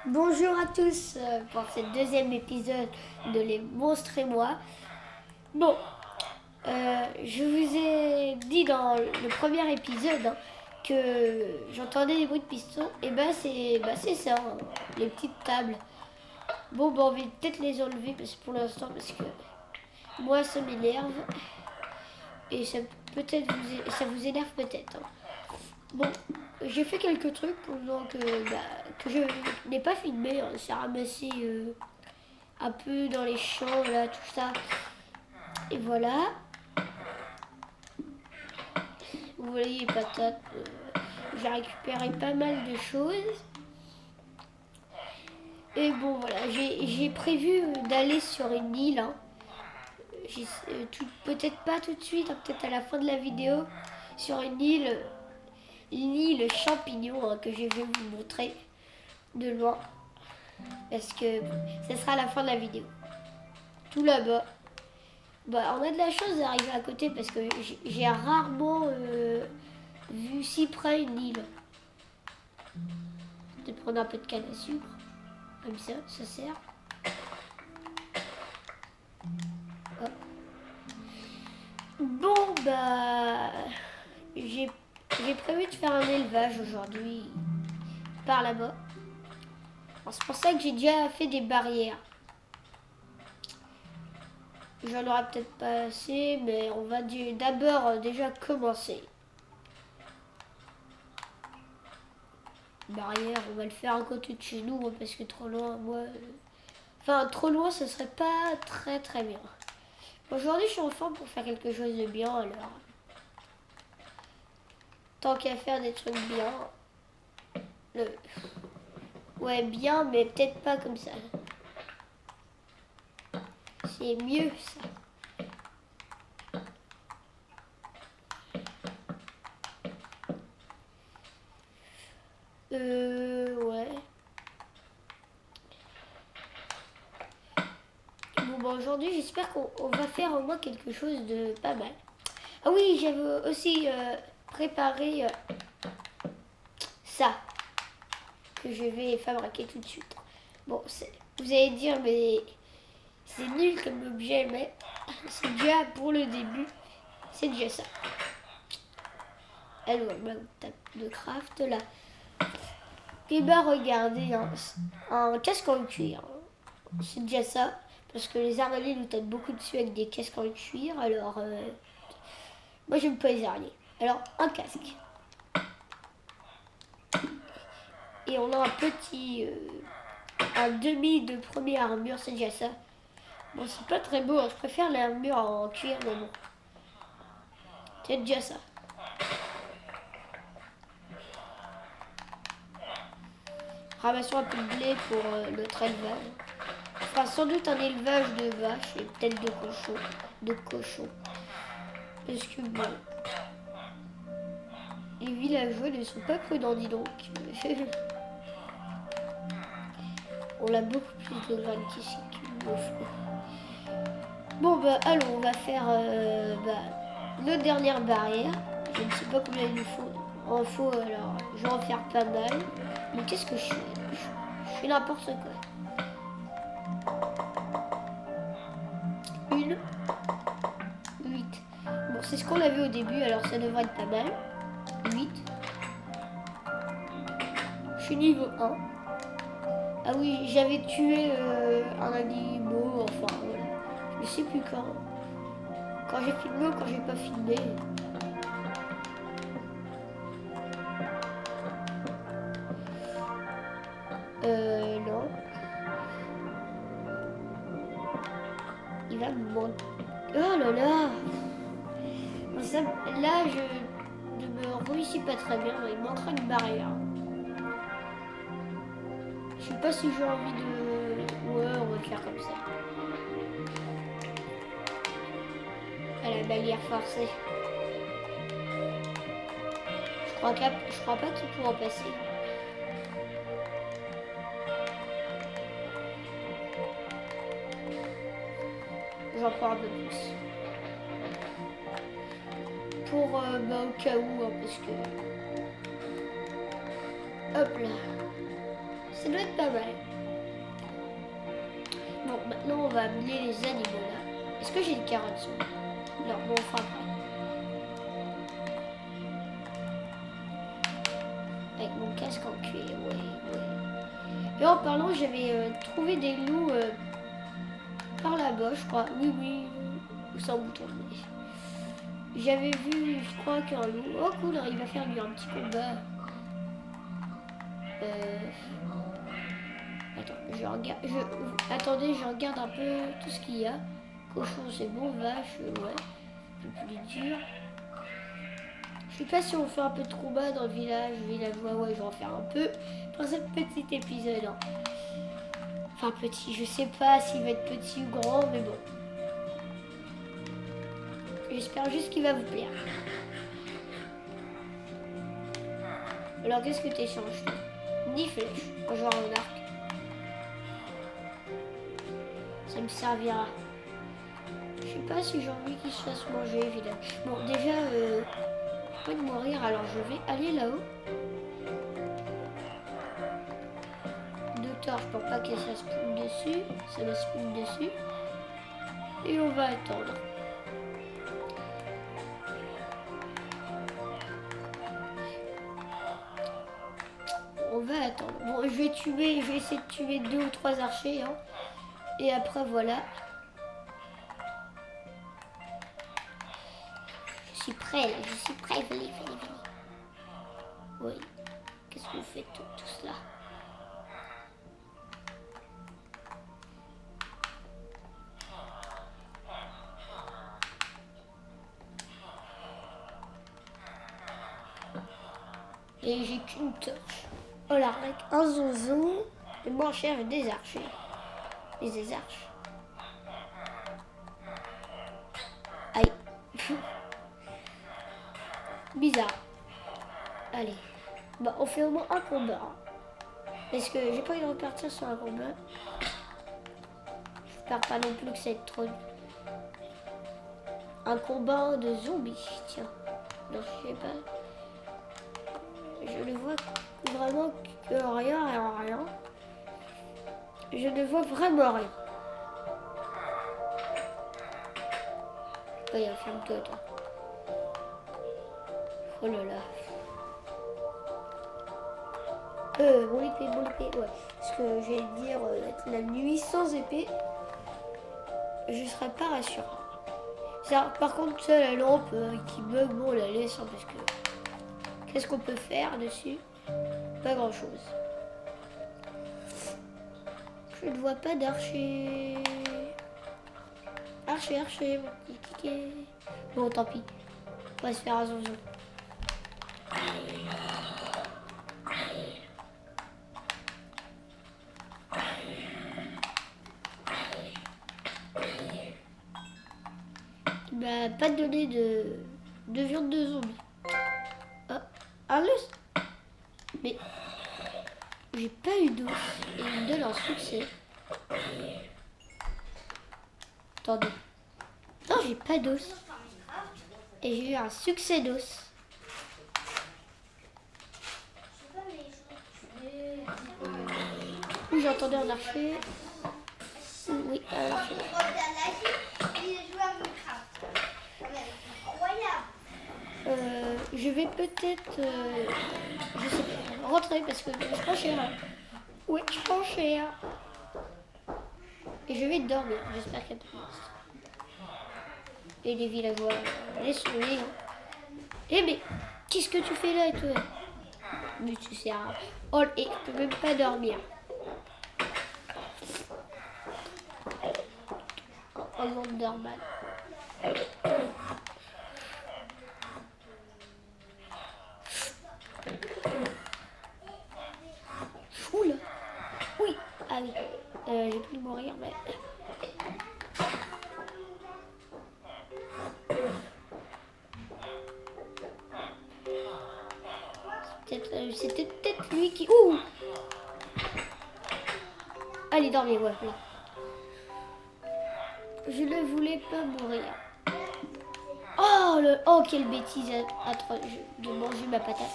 Bonjour à tous pour ce deuxième épisode de Les Monstres et moi. Bon, je vous ai dit dans le premier épisode que j'entendais des bruits de pistons. Et c'est ça, les petites tables. Bon, on va peut-être les enlever pour l'instant parce que moi ça m'énerve et ça vous énerve peut-être. Bon, j'ai fait quelques trucs pendant que je n'ai pas filmé. C'est ramassé un peu dans les champs, là, tout ça. Et voilà. Vous voyez les patates. J'ai récupéré pas mal de choses. Et bon, voilà, j'ai prévu d'aller sur une île. Peut-être pas tout de suite, peut-être à la fin de la vidéo, sur une île champignon que je vais vous montrer de loin. Parce que ce sera à la fin de la vidéo. Tout là-bas. Bah, on a de la chance d'arriver à côté parce que j'ai rarement vu si près une île. De prendre un peu de canne à sucre. Comme ça sert. Hop. Bon, bah. J'ai prévu de faire un élevage aujourd'hui. Par là-bas. C'est pour ça que j'ai déjà fait des barrières. J'en aurai peut-être pas assez, mais on va d'abord déjà commencer. Barrière, on va le faire à côté de chez nous, parce que trop loin, enfin, trop loin, ce serait pas très très bien. Aujourd'hui, je suis en forme pour faire quelque chose de bien, alors. Tant qu'à faire des trucs bien. Ouais, bien, mais peut-être pas comme ça. C'est mieux, ça. Ouais. Bon, aujourd'hui, j'espère qu'on va faire au moins quelque chose de pas mal. Ah oui, j'avais aussi préparé ça, que je vais fabriquer tout de suite. Bon, vous allez dire, mais c'est nul comme objet, mais c'est déjà pour le début, c'est déjà ça. Alors, ma table de craft là. Et bah regardez, un casque en cuir, c'est déjà ça. Parce que les araignées nous tapent beaucoup dessus avec des casques en cuir, alors moi j'aime pas les araignées. Alors un casque. Et on a un demi de première armure, c'est déjà ça. Bon, c'est pas très beau, je préfère l'armure en cuir, mais bon. C'est déjà ça. Ramassons un peu de blé pour notre élevage. On fera sans doute un élevage de vaches et peut-être de cochons. Parce que bon, les villageois ne sont pas prudents, dis donc. On a beaucoup plus de graines qu'ici qu'il me faut. Bon bah allons, on va faire notre dernière barrière. Je ne sais pas combien il nous faut. En faut, alors je vais en faire pas mal. Mais qu'est-ce que je fais? Je fais n'importe quoi. Une. 8. Bon, c'est ce qu'on avait au début, alors ça devrait être pas mal. 8. Je suis niveau 1. Ah oui, j'avais tué un animal, enfin voilà. Je sais plus quand. Quand j'ai filmé ou quand j'ai pas filmé. Non. Il va me manquer. Oh là là. Ça, là, je ne me réussis pas très bien. Il manquera une barrière. Je sais pas si j'ai envie de... Ouais, on va le faire comme ça. À la barrière forcée. Je crois pas qu'il pourra passer. J'en prends un peu plus. Pour au cas où, parce que... Hop là. Ça doit être pas mal. Bon, maintenant on va amener les animaux là. Est-ce que j'ai une carotte sur moi? Non, bon, enfin après. Avec mon casque en cuir, ouais. Et en parlant, j'avais trouvé des loups par là-bas, je crois. Oui, sans bouton. J'avais vu, je crois qu'un loup. Oh cool, il va faire lui un petit combat. Attends, attendez, je regarde un peu tout ce qu'il y a. Cochon, c'est bon, vache, ouais. Un peu plus dur. Je sais pas si on fait un peu de combat dans le villageois, ouais, je vais en faire un peu dans ce petit épisode. Hein. Enfin petit, je sais pas s'il va être petit ou grand, mais bon. J'espère juste qu'il va vous plaire. Alors qu'est-ce que t'échanges? Ni flèche, genre un arc. Ça me servira. Je sais pas si j'ai envie qu'il se fasse manger, évidemment. Bon, déjà, pas de mourir, alors je vais aller là-haut. 2 torches pour pas que ça spawn dessus. Ça va spawn dessus. Et on va attendre. On va attendre. Bon, je vais essayer de tuer 2 ou 3 archers. Hein. Et après, voilà. Je suis prêt, là. Je suis prêt. Venez. Oui. Qu'est-ce que vous faites tout cela? Et j'ai qu'une torche. Oh là, avec un zonzon. Et moins cher des archers. Et des arches. Aïe. Bizarre. Allez. Bah, on fait au moins un combat. Parce que j'ai pas envie de repartir sur un combat. Je pars pas non plus que ça va être trop. Un combat de zombies. Tiens. Non, je sais pas. Je ne vois vraiment que rien. Je ne vois vraiment rien. Oh, ferme-toi, toi. Oh là là. Mon épée, ouais. Parce que j'allais dire, la nuit sans épée, je serais pas rassurée. Ça, par contre, ça, la lampe qui bug, bon, on la laisse, hein, parce que qu'est-ce qu'on peut faire dessus? Pas grand-chose. Je ne vois pas d'archer. Archer, bon, tant pis. On va se faire un zonzon. Il m'a pas donné de viande de zombie. Ah, un os. Mais j'ai pas eu d'os. Et il me donne un succès. Attendez. Non, j'ai pas d'os. Et j'ai eu un succès d'os. Oui, j'ai entendu un archer. Oui, un archer. Je vais peut-être, je sais pas, rentrer parce que je prends cher. Oui, je prends cher. Et je vais dormir. J'espère qu'il y a pas de monstre. Et les villageois, laisse-les. Eh mais, qu'est-ce que tu fais là, toi? Mais tu sais, oh, et je peux même pas dormir. En monde normal. Oula. Oui. Ah oui. J'ai pu mourir, mais... C'était peut-être lui qui... Ouh. Allez, dormez, ouais, là. Je ne voulais pas mourir. Oh, quelle bêtise de manger ma patate.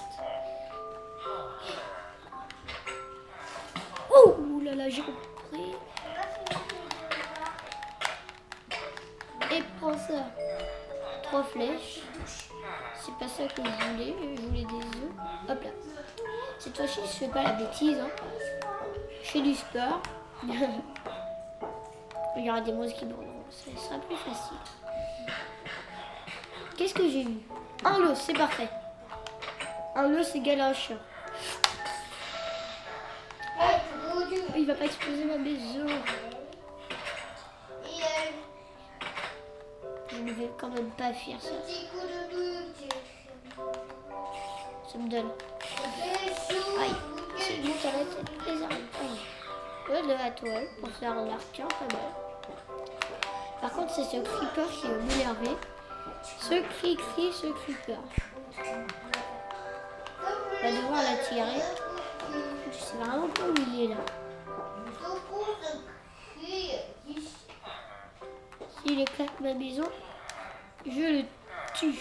là là, j'ai compris. Et prends ça. 3 flèches. C'est pas ça que je voulais des œufs. Hop là. Cette fois-ci, je fais pas la bêtise. Hein. Je fais du sport. Il y aura des monstres qui mourront. Ce sera plus facile. Qu'est-ce que j'ai eu? Un lot, c'est parfait. Un lot, c'est égal à un chien. Il va pas exploser ma maison. Je ne vais quand même pas faire ça. Ça me donne. Aïe, c'est une monte à la tête. Les armes. De la toile pour faire un arc. Tiens, pas mal. Par contre, c'est ce creeper qui va m'énerver. Ce creeper. On va devoir l'attirer. Je sais vraiment pas où il est là. S'il éclate ma maison, je le tue.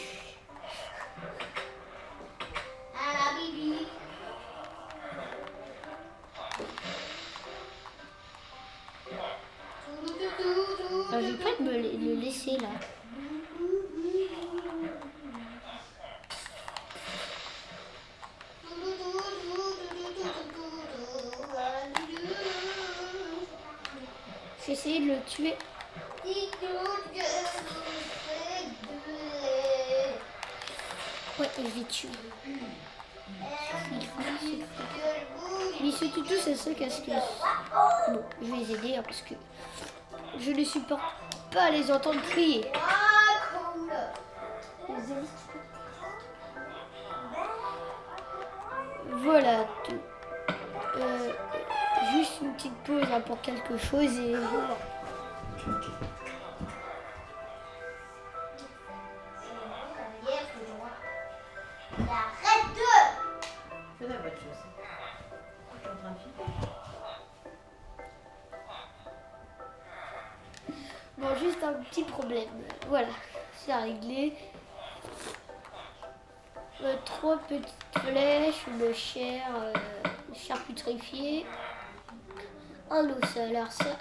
Je vais pas le laisser là. Je vais essayer de le tuer. Ouais, je l'ai tué. Monsieur Toutou, c'est ça casse-casse. Bon, je vais les aider hein, parce que je ne supporte pas les entendre crier. Voilà tout. Juste une petite pause hein, pour quelque chose et voilà. Bon, juste un petit problème. Voilà, c'est réglé. 3 petites flèches, une chair charcuterifiée, un os. Alors ça,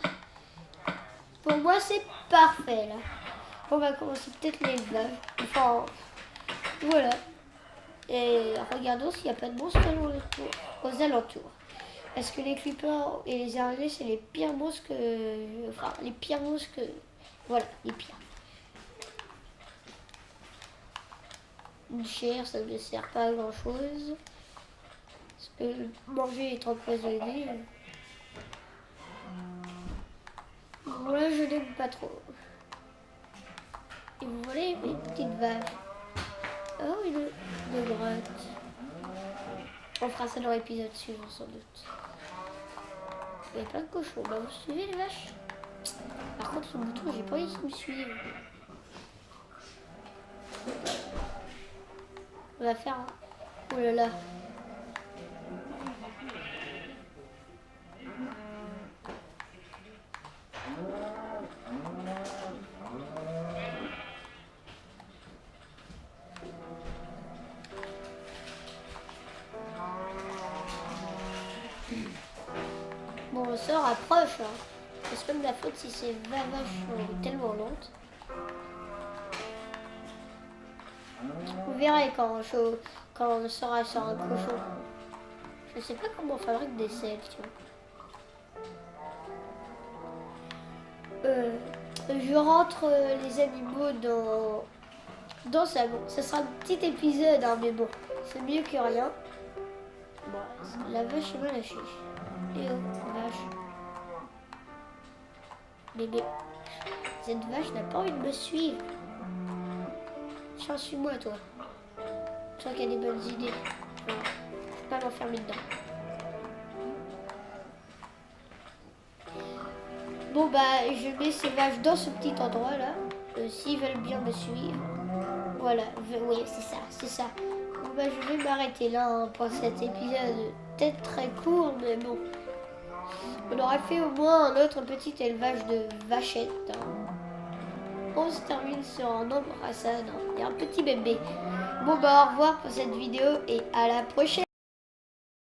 pour moi c'est parfait là. On va commencer peut-être l'élevage. Enfin, voilà. Et regardons s'il n'y a pas de monstres aux alentours. Parce que les creepers et les araignées, c'est les pires monstres que... Enfin, les pires monstres que... Voilà, les pires. Une chair, ça ne sert pas à grand chose. Parce que manger est empoisonné. Moi, je n'aime pas trop. Et vous voyez mes petites vaches. Oh, une grotte. On fera ça dans l'épisode suivant, sans doute. Il y a plein de cochons. Bah, vous suivez les vaches? Par contre, le bouton, j'ai pas envie qu'ils me suivent. On va faire un... Oh là là. Bon, on se rapproche. Hein. C'est pas de la faute si ces vaches sont tellement lentes. Vous verrez quand on sera sur un cochon. Je sais pas comment on fabrique des sélections. Je rentre les animaux dans ça. Bon, ce sera un petit épisode, hein, mais bon, c'est mieux que rien. Bon, la vache est mal lâchée. Et oh, vache. Bébé. Cette vache n'a pas envie de me suivre. Tiens, suis-moi, toi. Toi qui as des bonnes idées. Je vais pas m'enfermer dedans. Bon, bah, je mets ces vaches dans ce petit endroit-là. S'ils veulent bien me suivre. Voilà. Oui, c'est ça, c'est ça. Bon, bah, je vais m'arrêter là hein, pour cet épisode. Peut-être très court, mais bon. On aurait fait au moins un autre petit élevage de vachettes. Hein. On se termine sur un embrassade et un petit bébé. Bon bah au revoir pour cette vidéo et à la prochaine.